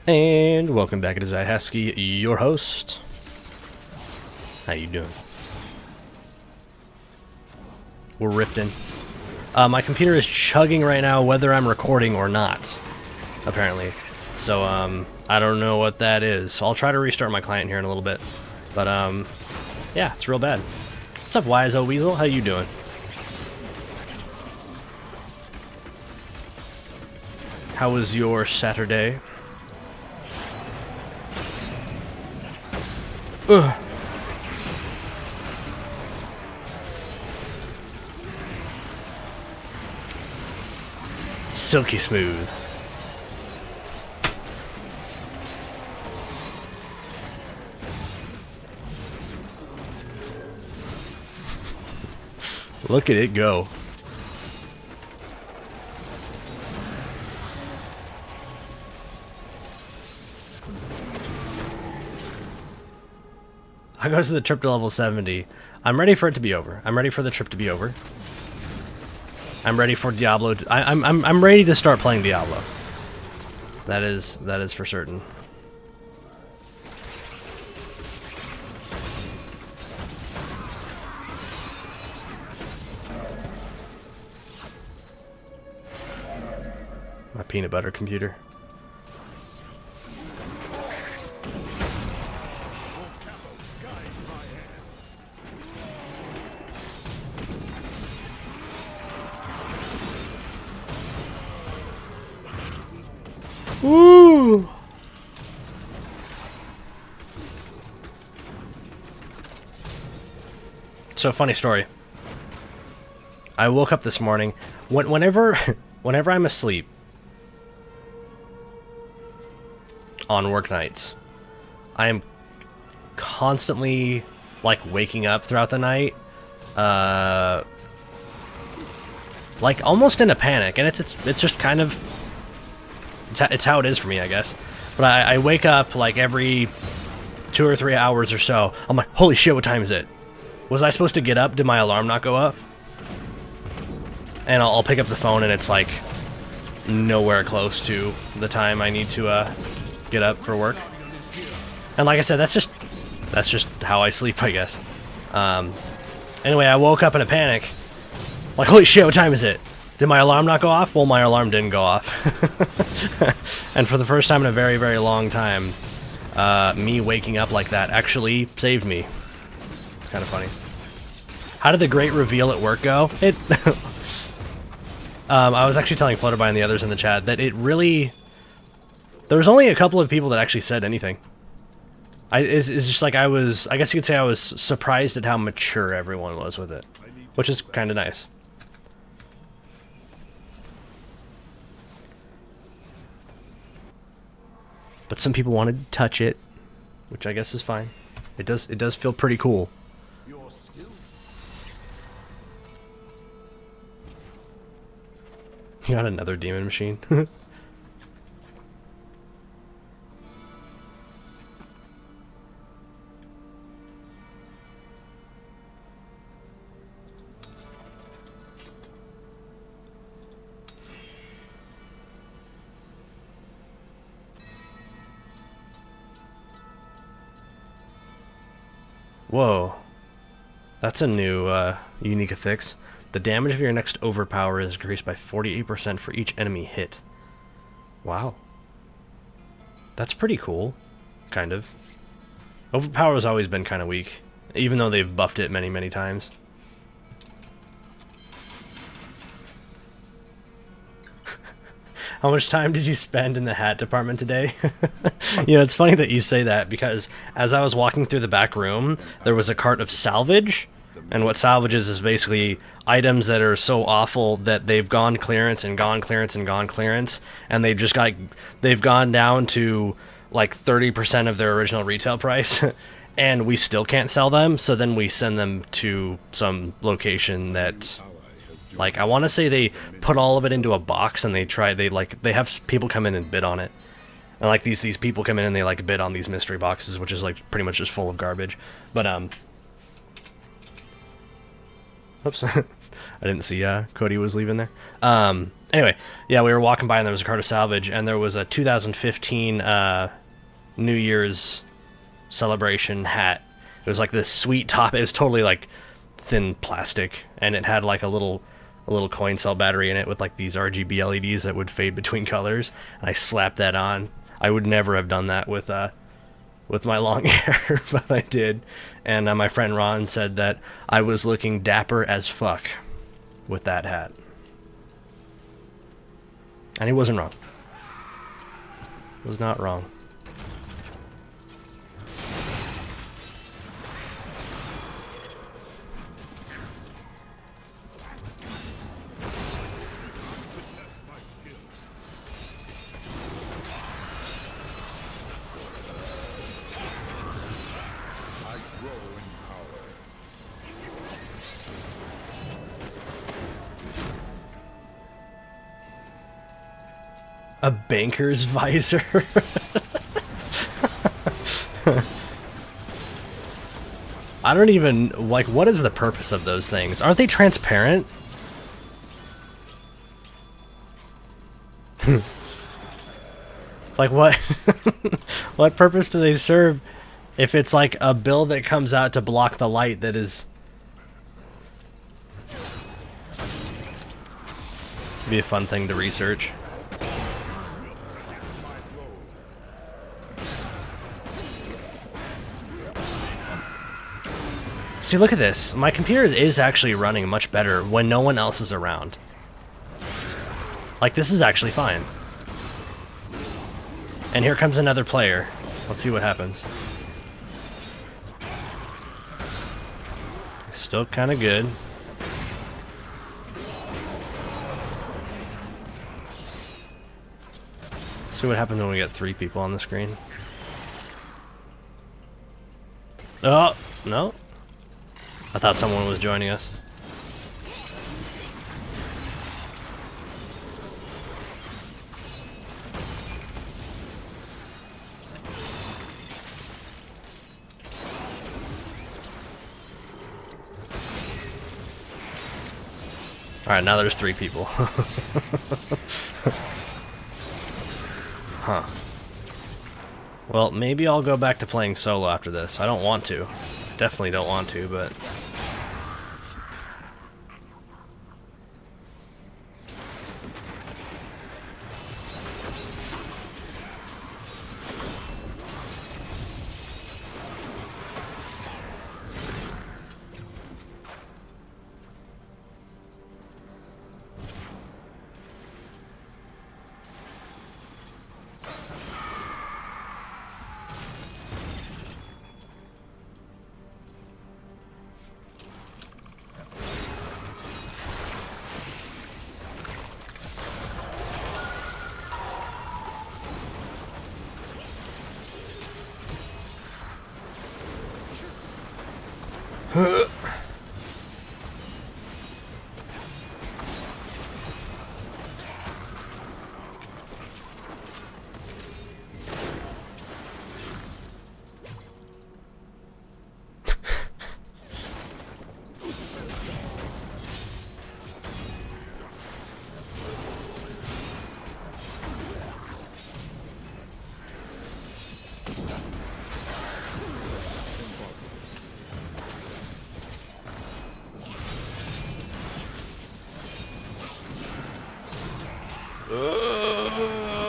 And welcome back. It is I, Haskie, your host. How you doing? We're rifting. My computer is chugging right now whether I'm recording or not, apparently. So, I don't know what that is. I'll try to restart my client here in a little bit. But, yeah, it's real bad. What's up, Wise-O Weasel? How you doing? How was your Saturday? Ugh. Silky smooth. Look at it go. I goes to the trip to level 70. I'm ready for it to be over. I'm ready for the trip to be over. I'm ready for Diablo. I'm ready to start playing Diablo. That is for certain. My peanut butter computer. Woo! So, funny story. I woke up this morning. Whenever I'm asleep on work nights, I am constantly like waking up throughout the night, like almost in a panic, and it's just kind of it's how it is for me, I guess. But I wake up like every 2 or 3 hours or so. I'm like, holy shit, what time is it? Was I supposed to get up? Did my alarm not go up? And I'll pick up the phone and it's like nowhere close to the time I need to get up for work. And like I said, that's just how I sleep, I guess. Anyway, I woke up in a panic. Like, holy shit, what time is it? Did my alarm not go off? Well, my alarm didn't go off. And for the first time in a very, very long time, me waking up like that actually saved me. It's kind of funny. How did the great reveal at work go? I was actually telling Flutterby and the others in the chat that it really... There was only a couple of people that actually said anything. It's just like I guess you could say I was surprised at how mature everyone was with it. Which is kind of nice. But some people wanted to touch it, which I guess is fine. It does feel pretty cool. You got another demon machine. Whoa. That's a new, unique affix. The damage of your next overpower is increased by 48% for each enemy hit. Wow. That's pretty cool. Kind of. Overpower has always been kind of weak, even though they've buffed it many, many times. How much time did you spend in the hat department today? You know, it's funny that you say that, because as I was walking through the back room, there was a cart of salvage. And what salvage is basically items that are so awful that they've gone clearance and gone clearance and gone clearance, and they've gone down to like 30% of their original retail price, and we still can't sell them. So then we send them to some location that, like, I want to say they put all of it into a box and they have people come in and bid on it. And like these people come in and they like bid on these mystery boxes, which is like pretty much just full of garbage. But oops. I didn't see Cody was leaving there. Anyway, yeah, we were walking by and there was a cart of salvage, and there was a 2015 New Year's celebration hat. It was like this sweet top. It was totally like thin plastic, and it had like a little coin cell battery in it with like these RGB LEDs that would fade between colors. And I slapped that on. I would never have done that with my long hair, but I did. And my friend Ron said that I was looking dapper as fuck with that hat. And he wasn't wrong. Was not wrong. A banker's visor? I don't even, like, what is the purpose of those things? Aren't they transparent? It's like, what? What purpose do they serve if it's like a bill that comes out to block the light that is... Be a fun thing to research. See, look at this. My computer is actually running much better when no one else is around. Like, this is actually fine. And here comes another player. Let's see what happens. Still kind of good. Let's see what happens when we get 3 people on the screen. Oh, no. I thought someone was joining us. Alright, now there's 3 people. Huh. Well, maybe I'll go back to playing solo after this. I don't want to. Definitely don't want to, but...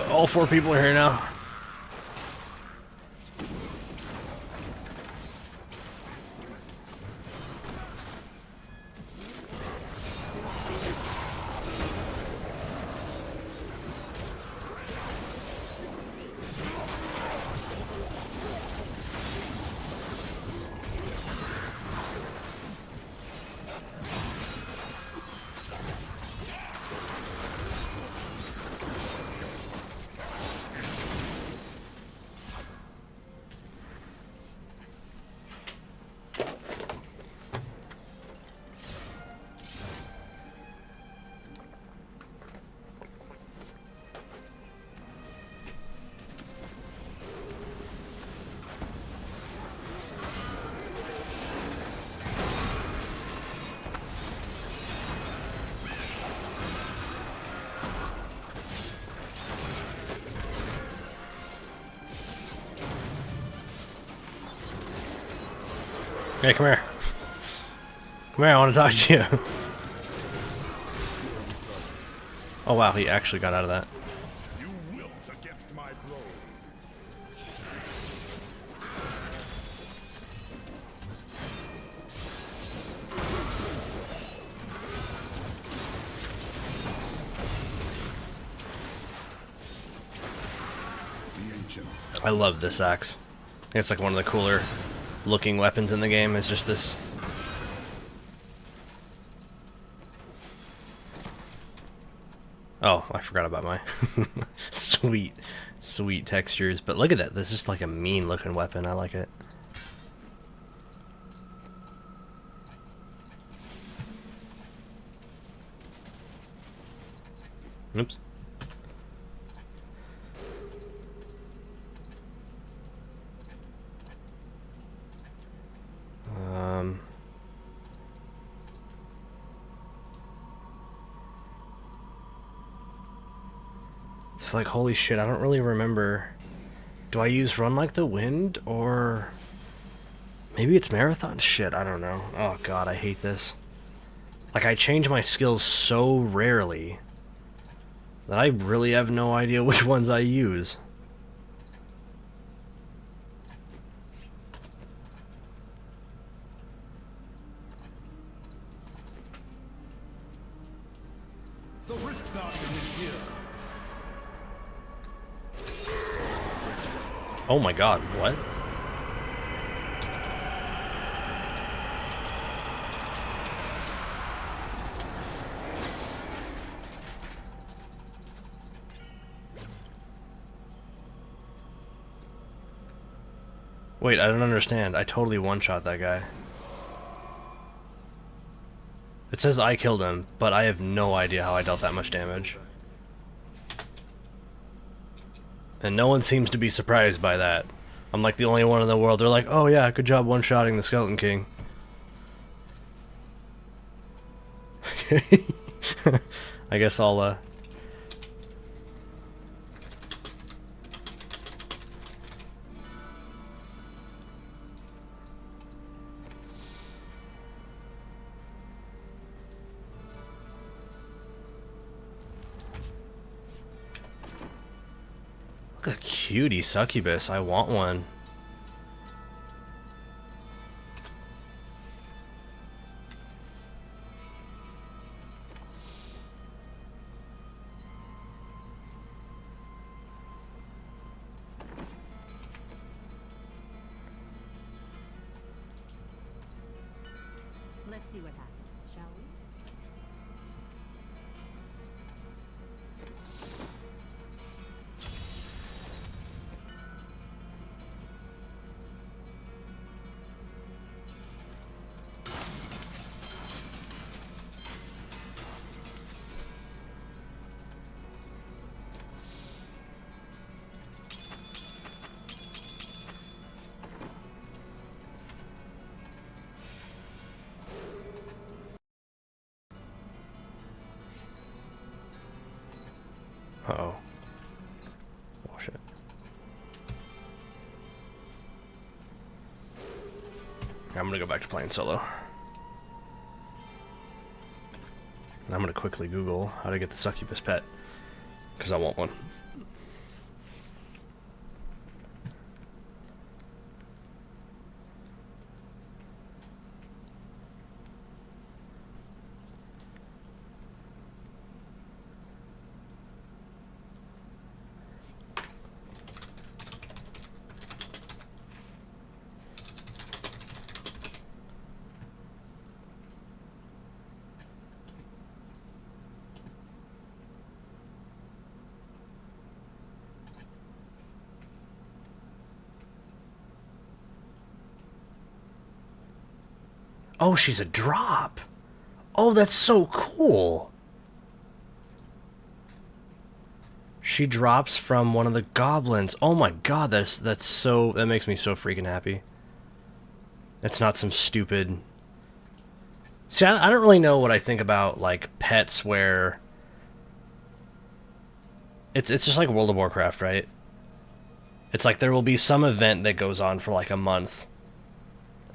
all 4 people are here now. Hey, come here. Come here, I want to talk to you. Oh wow, he actually got out of that. You wilt against my blows. I love this axe. It's like one of the cooler looking weapons in the game. It's just this. Oh, I forgot about my sweet textures. But look at that. This is like a mean looking weapon. I like it. Oops. It's like, holy shit, I don't really remember. Do I use Run Like the Wind, or... Maybe it's Marathon? Shit, I don't know. Oh god, I hate this. Like, I change my skills so rarely that I really have no idea which ones I use. The Rift Guardian is here. Oh my god, what? Wait, I don't understand. I totally one-shot that guy. It says I killed him, but I have no idea how I dealt that much damage. And no one seems to be surprised by that. I'm like the only one in the world. They're like, oh yeah, good job one-shotting the Skeleton King. I guess I'll, Look at cutie succubus. I want one. Let's see what happens, shall we? Uh-oh. Oh, shit. I'm gonna go back to playing solo. And I'm gonna quickly Google how to get the succubus pet, because I want one. Oh, she's a drop. Oh, that's so cool. She drops from one of the goblins. Oh my god, that makes me so freaking happy. It's not some stupid... See, I don't really know what I think about, like, pets where... It's just like World of Warcraft, right? It's like there will be some event that goes on for like a month.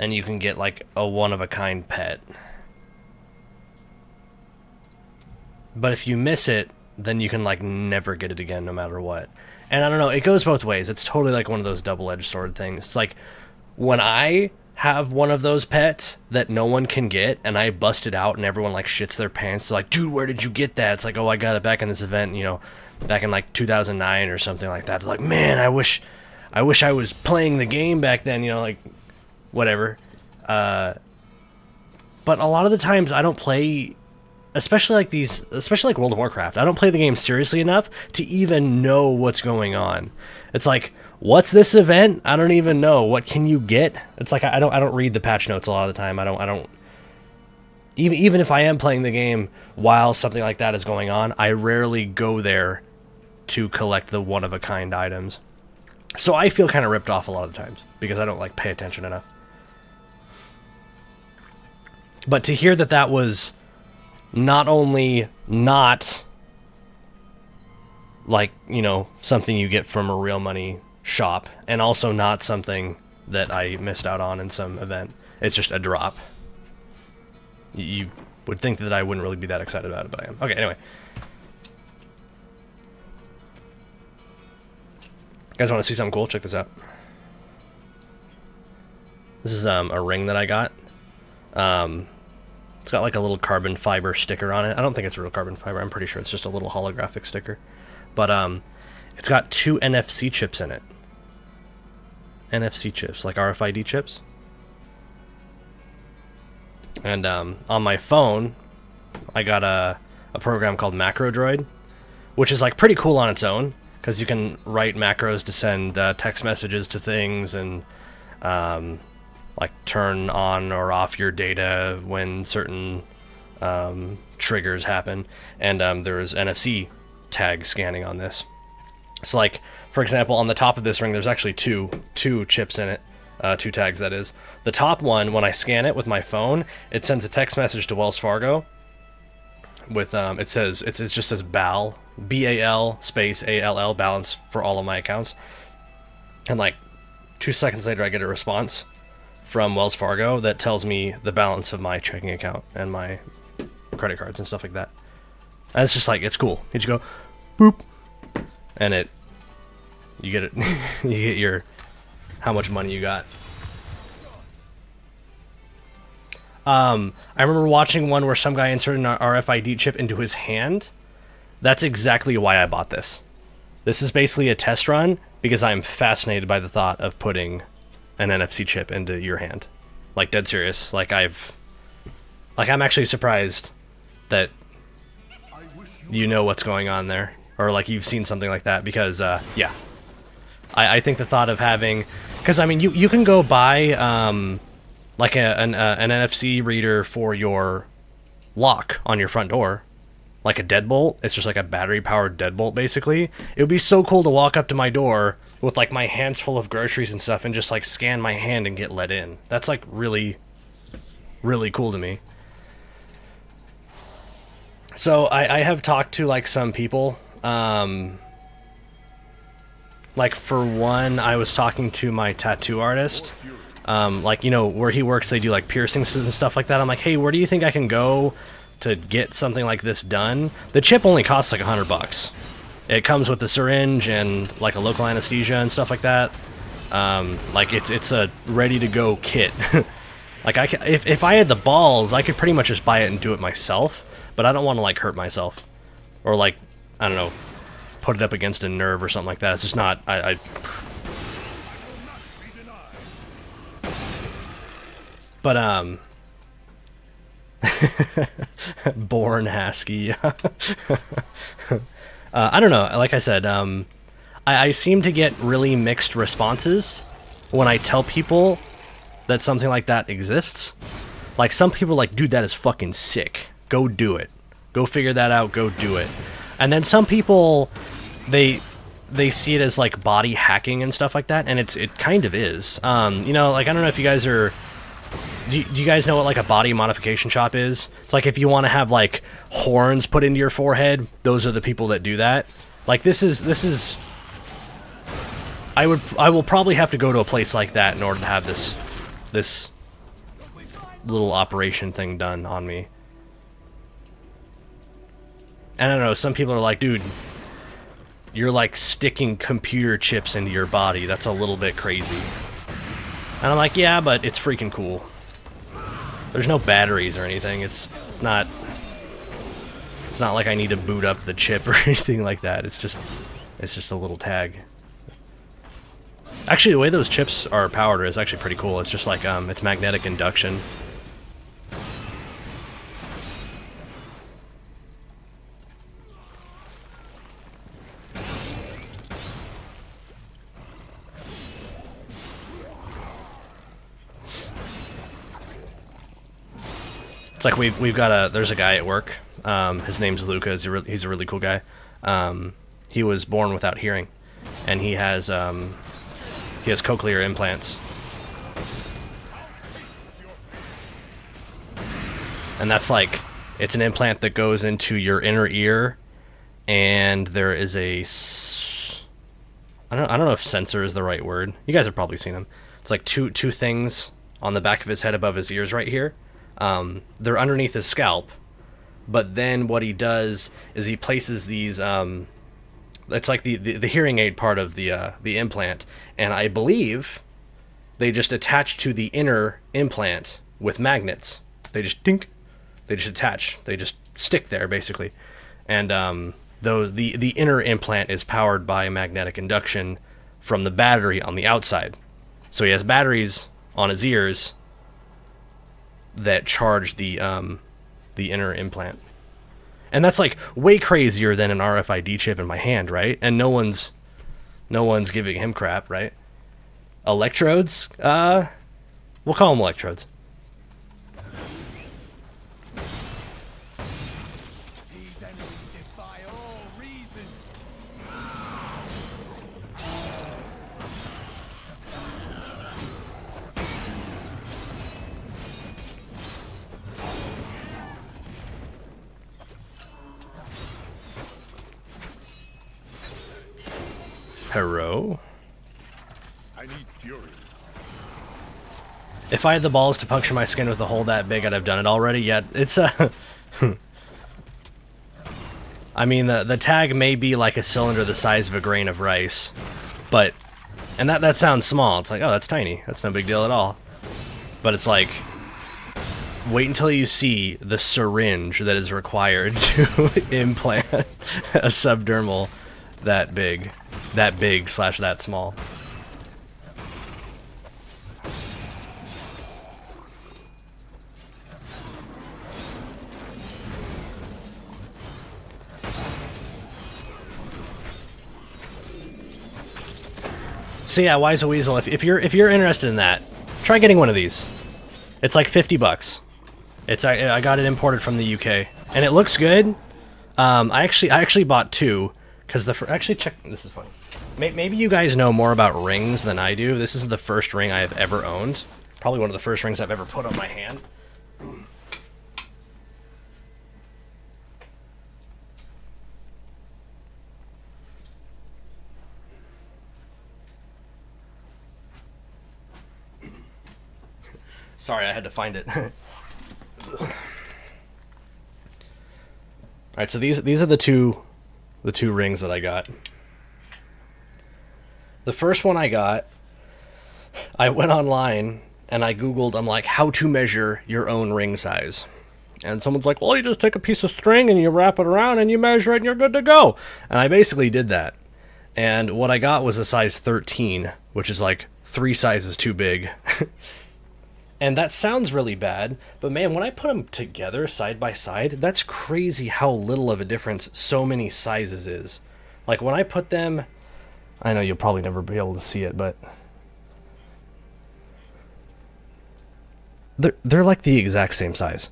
and you can get like a one-of-a-kind pet. But if you miss it, then you can like never get it again no matter what. And I don't know, it goes both ways. It's totally like one of those double-edged sword things. It's like when I have one of those pets that no one can get and I bust it out and everyone like shits their pants. They're like, dude, where did you get that? It's like, oh, I got it back in this event, you know, back in like 2009 or something like that. They're like, man, I wish I was playing the game back then, you know, like whatever. But a lot of the times I don't play, especially like World of Warcraft, I don't play the game seriously enough to even know what's going on. It's like, what's this event? I don't even know. What can you get? It's like I don't read the patch notes a lot of the time. I don't even if I am playing the game while something like that is going on, I rarely go there to collect the one-of-a-kind items. So I feel kind of ripped off a lot of times because I don't like pay attention enough. But to hear that that was not only not like, you know, something you get from a real money shop, and also not something that I missed out on in some event, it's just a drop. You would think that I wouldn't really be that excited about it, but I am. Okay, anyway. You guys want to see something cool? Check this out. This is a ring that I got. It's got like a little carbon fiber sticker on it. I don't think it's real carbon fiber. I'm pretty sure it's just a little holographic sticker. But it's got 2 NFC chips in it. NFC chips, like RFID chips. And on my phone, I got a program called MacroDroid, which is like pretty cool on its own, because you can write macros to send text messages to things and like turn on or off your data when certain triggers happen. And there's NFC tag scanning on this. So like, for example, on the top of this ring, there's actually two chips in it, 2 tags that is. The top one, when I scan it with my phone, it sends a text message to Wells Fargo with, it just says BAL, B-A-L space A-L-L, balance for all of my accounts. And like 2 seconds later, I get a response from Wells Fargo that tells me the balance of my checking account and my credit cards and stuff like that. And it's just like, it's cool. You just go, boop, and you get it, you get your, how much money you got. I remember watching one where some guy inserted an RFID chip into his hand. That's exactly why I bought this. This is basically a test run because I'm fascinated by the thought of putting an NFC chip into your hand. Like, dead serious. Like, I'm actually surprised that you know what's going on there, or like you've seen something like that, because yeah, I think the thought of having, because I mean you can go buy like an NFC reader for your lock on your front door, like a deadbolt. It's just like a battery powered deadbolt basically. It would be so cool to walk up to my door with like my hands full of groceries and stuff and just like scan my hand and get let in. That's like really cool to me. So I have talked to like some people, like for one, I was talking to my tattoo artist, like, you know, where he works, they do like piercings and stuff like that. I'm like, hey, where do you think I can go to get something like this done? The chip only costs like $100. It comes with a syringe and like a local anesthesia and stuff like that. Like it's a ready to go kit. Like if I had the balls, I could pretty much just buy it and do it myself. But I don't want to like hurt myself, or like, I don't know, put it up against a nerve or something like that. It's just not. But born Haskie. I don't know. Like I said, I seem to get really mixed responses when I tell people that something like that exists. Like some people are like, dude, that is fucking sick. Go do it. Go figure that out. Go do it. And then some people, they see it as like body hacking and stuff like that, and it kind of is. You know, like I don't know if you guys are. Do you guys know what like a body modification shop is? It's like if you want to have like horns put into your forehead, those are the people that do that. Like this is. I will probably have to go to a place like that in order to have this little operation thing done on me. And I don't know, some people are like, dude, you're like sticking computer chips into your body. That's a little bit crazy. And I'm like, yeah, but it's freaking cool. There's no batteries or anything. It's not like I need to boot up the chip or anything like that. It's just a little tag. Actually, the way those chips are powered is actually pretty cool. It's just like it's magnetic induction. It's like we've got there's a guy at work. His name's Luca. He's a really cool guy. He was born without hearing, and he has cochlear implants. And that's like, it's an implant that goes into your inner ear, and there is I don't know if sensor is the right word. You guys have probably seen them. It's like two things on the back of his head above his ears right here. They're underneath his scalp, but then what he does is he places these, it's like the hearing aid part of the implant, and I believe they just attach to the inner implant with magnets. They just dink, they just attach, they just stick there basically, and the inner implant is powered by magnetic induction from the battery on the outside. So he has batteries on his ears that charge the inner implant. And that's like way crazier than an RFID chip in my hand, right? And no one's giving him crap, right? Electrodes? We'll call them electrodes. These enemies defy all reason. Hello? I need fury. If I had the balls to puncture my skin with a hole that big, I'd have done it already. Yeah, it's I mean, the tag may be like a cylinder the size of a grain of rice, but... And that sounds small. It's like, oh, that's tiny. That's no big deal at all. But it's like... Wait until you see the syringe that is required to implant a subdermal that big. That big / that small. So yeah, Wise a Weasel, if you're interested in that, try getting one of these. It's like $50. I got it imported from the UK, and it looks good. I actually bought two because actually check, this is funny. Maybe you guys know more about rings than I do. This is the first ring I have ever owned. Probably one of the first rings I've ever put on my hand. Sorry, I had to find it. Alright, so these are the two rings that I got. The first one I got, I went online and I googled, I'm like, how to measure your own ring size. And someone's like, well, you just take a piece of string and you wrap it around and you measure it and you're good to go. And I basically did that. And what I got was a size 13, which is like 3 sizes too big. And that sounds really bad, but man, when I put them together side by side, that's crazy how little of a difference so many sizes is. Like when I put them, I know you'll probably never be able to see it, but they're like the exact same size.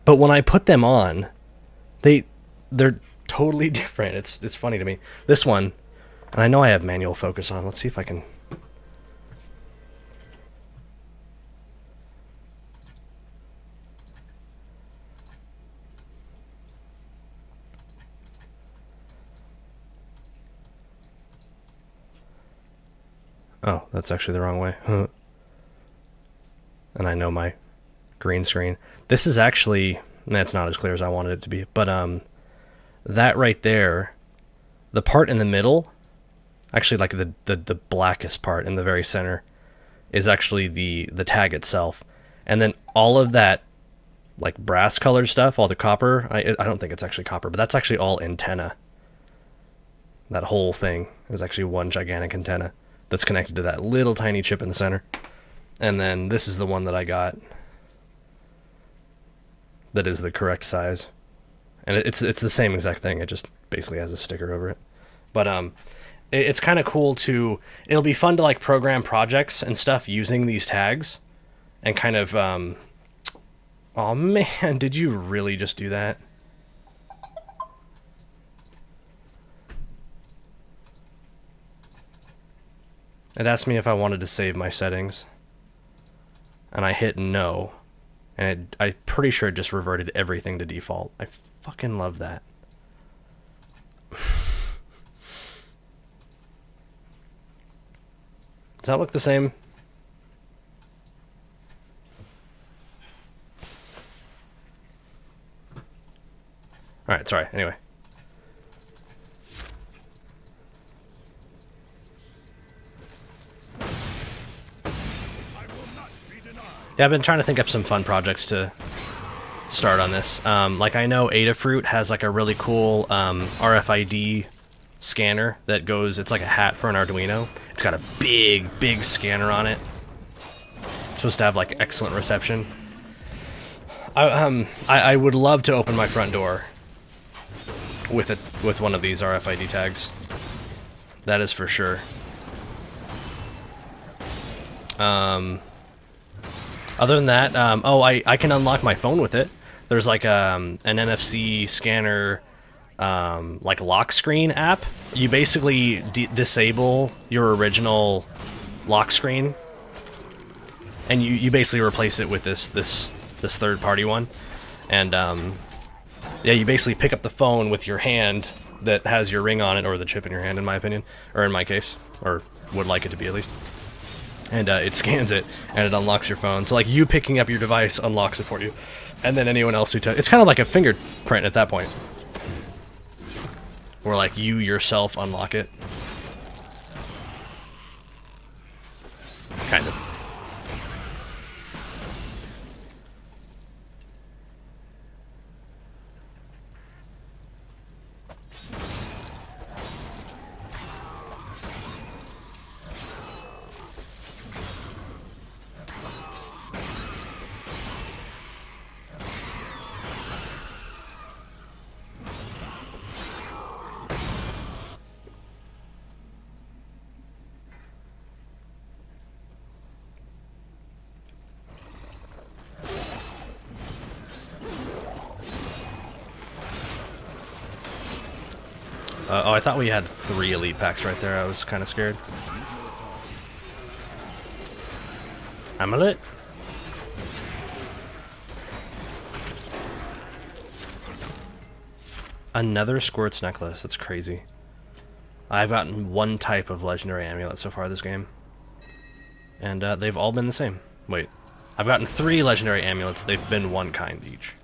But when I put them on, they're totally different. It's funny to me. This one, and I know I have manual focus on. Let's see if I can. Oh, that's actually the wrong way. And I know my green screen. This is actually, that's not as clear as I wanted it to be, but that right there, the part in the middle, actually like the blackest part in the very center, is actually the tag itself. And then all of that like brass colored stuff, all the copper, I don't think it's actually copper, but that's actually all antenna. That whole thing is actually one gigantic antenna that's connected to that little tiny chip in the center. And then this is the one that I got that is the correct size. And it's the same exact thing. It just basically has a sticker over it. But it's kind of cool to, it'll be fun to like program projects and stuff using these tags and kind of oh man, did you really just do that? It asked me if I wanted to save my settings, and I hit no, and I'm pretty sure it just reverted everything to default. I fucking love that. Does that look the same? Alright, sorry, anyway. Yeah, I've been trying to think up some fun projects to start on this. Like I know Adafruit has like a really cool RFID scanner that goes, it's like a hat for an Arduino. It's got a big scanner on it. It's supposed to have like excellent reception. I would love to open my front door with one of these RFID tags. That is for sure. Other than that, oh, I can unlock my phone with it. There's like an NFC scanner, like lock screen app. You basically disable your original lock screen, and you basically replace it with this third-party one. And yeah, you basically pick up the phone with your hand that has your ring on it, or the chip in your hand, in my opinion, or in my case, or would like it to be at least. And it scans it, and it unlocks your phone. So, like, you picking up your device unlocks it for you. And then anyone else who it's kind of like a fingerprint at that point. Or, like, you yourself unlock it. Kind of. Oh, I thought we had 3 elite packs right there. I was kind of scared. Amulet? Another Squirt's necklace. That's crazy. I've gotten 1 type of legendary amulet so far this game. And they've all been the same. Wait. I've gotten 3 legendary amulets. They've been 1 kind each.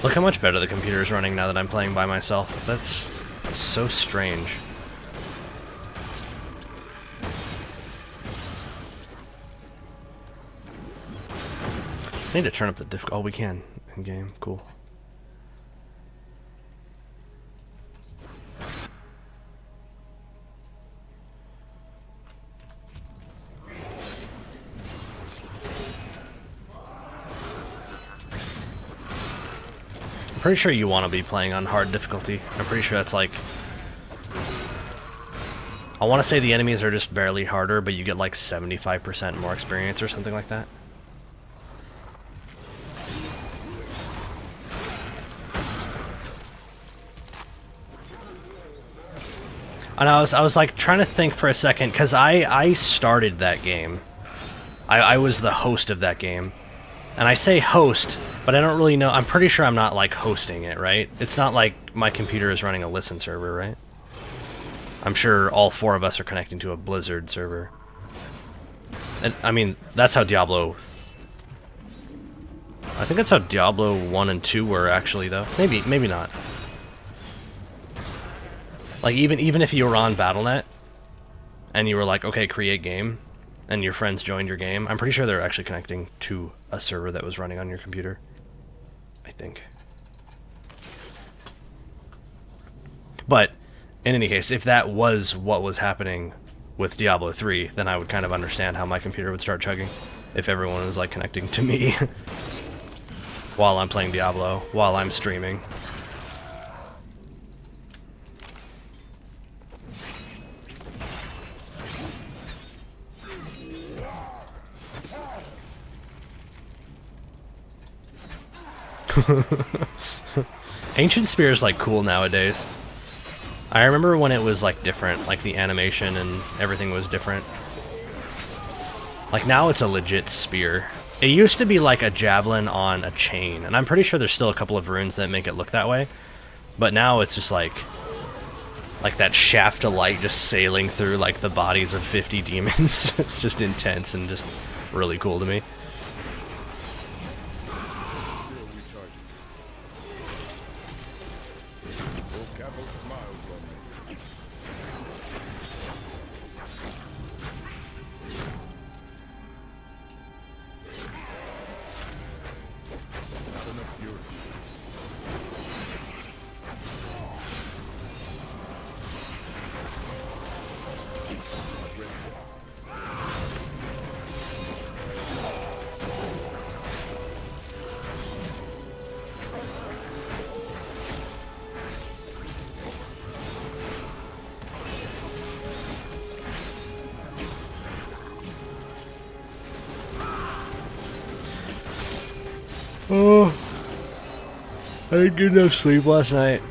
Look how much better the computer is running now that I'm playing by myself. That's so strange. I need to turn up the difficulty. Oh, we can in game. Cool. pretty sure you want to be playing on hard difficulty. I'm pretty sure that's like... I want to say the enemies are just barely harder, but you get like 75% more experience or something like that. And I was like trying to think for a second, because I started that game. I was the host of that game. And I say host, but I don't really know. I'm pretty sure I'm not like hosting it, right? It's not like my computer is running a listen server, right? I'm sure all 4 of us are connecting to a Blizzard server. And I mean, that's how Diablo... I think that's how Diablo 1 and 2 were actually, though. Maybe not. Like, even if you were on Battle.net, and you were like, okay, create game, and your friends joined your game, I'm pretty sure they're actually connecting to a server that was running on your computer. I think. But, in any case, if that was what was happening with Diablo 3, then I would kind of understand how my computer would start chugging. If everyone was, like, connecting to me while I'm playing Diablo, while I'm streaming. Ancient Spear is like cool nowadays. I remember when it was like different, like the animation and everything was different. Like now it's a legit spear. It used to be like a javelin on a chain, and I'm pretty sure there's still a couple of runes that make it look that way. But now it's just like that shaft of light just sailing through like the bodies of 50 demons. It's just intense and just really cool to me. Oh, I didn't get enough sleep last night.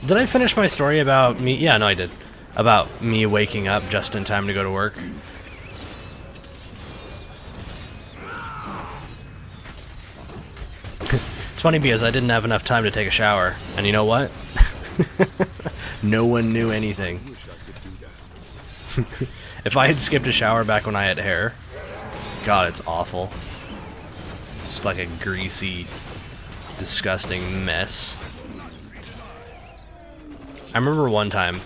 Did I finish my story about me? Yeah, no, I did. About me waking up just in time to go to work. It's funny because I didn't have enough time to take a shower. And you know what? No one knew anything. If I had skipped a shower back when I had hair, God, it's awful. Just like a greasy, disgusting mess. I remember one time,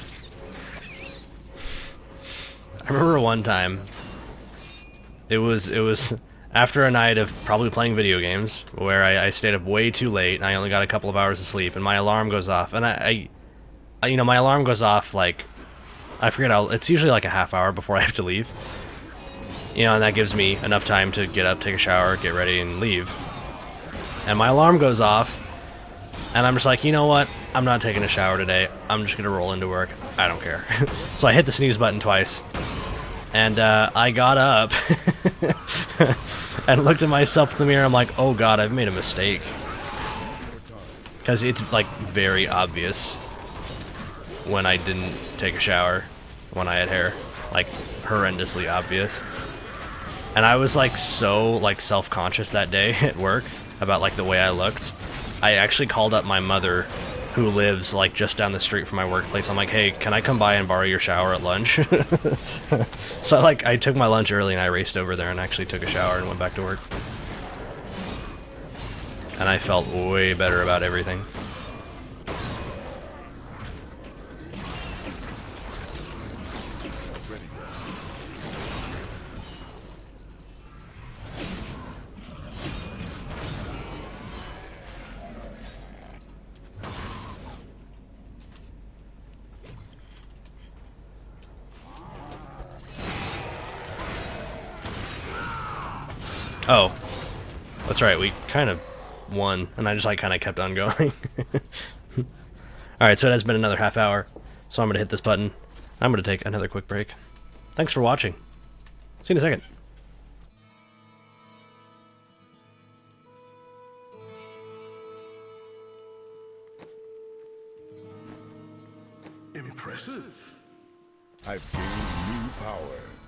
it was after a night of probably playing video games, where I stayed up way too late, and I only got a couple of hours of sleep, and my alarm goes off, and I you know, my alarm goes off, like, I forget how, it's usually like a half hour before I have to leave. You know, and that gives me enough time to get up, take a shower, get ready, and leave. And my alarm goes off, and I'm just like, you know what? I'm not taking a shower today. I'm just gonna roll into work. I don't care. So I hit the snooze button twice, and I got up and looked at myself in the mirror. I'm like, oh God, I've made a mistake. Because it's like very obvious when I didn't take a shower when I had hair, like horrendously obvious. And I was like so like self-conscious that day at work about like the way I looked. I actually called up my mother, who lives like just down the street from my workplace. I'm like, hey, can I come by and borrow your shower at lunch? So like I took my lunch early and I raced over there and actually took a shower and went back to work. And I felt way better about everything. Oh, that's right. We kind of won, and I just like kind of kept on going. All right, so it has been another half hour. So I'm gonna hit this button. I'm gonna take another quick break. Thanks for watching. See you in a second. Impressive. I've gained new power.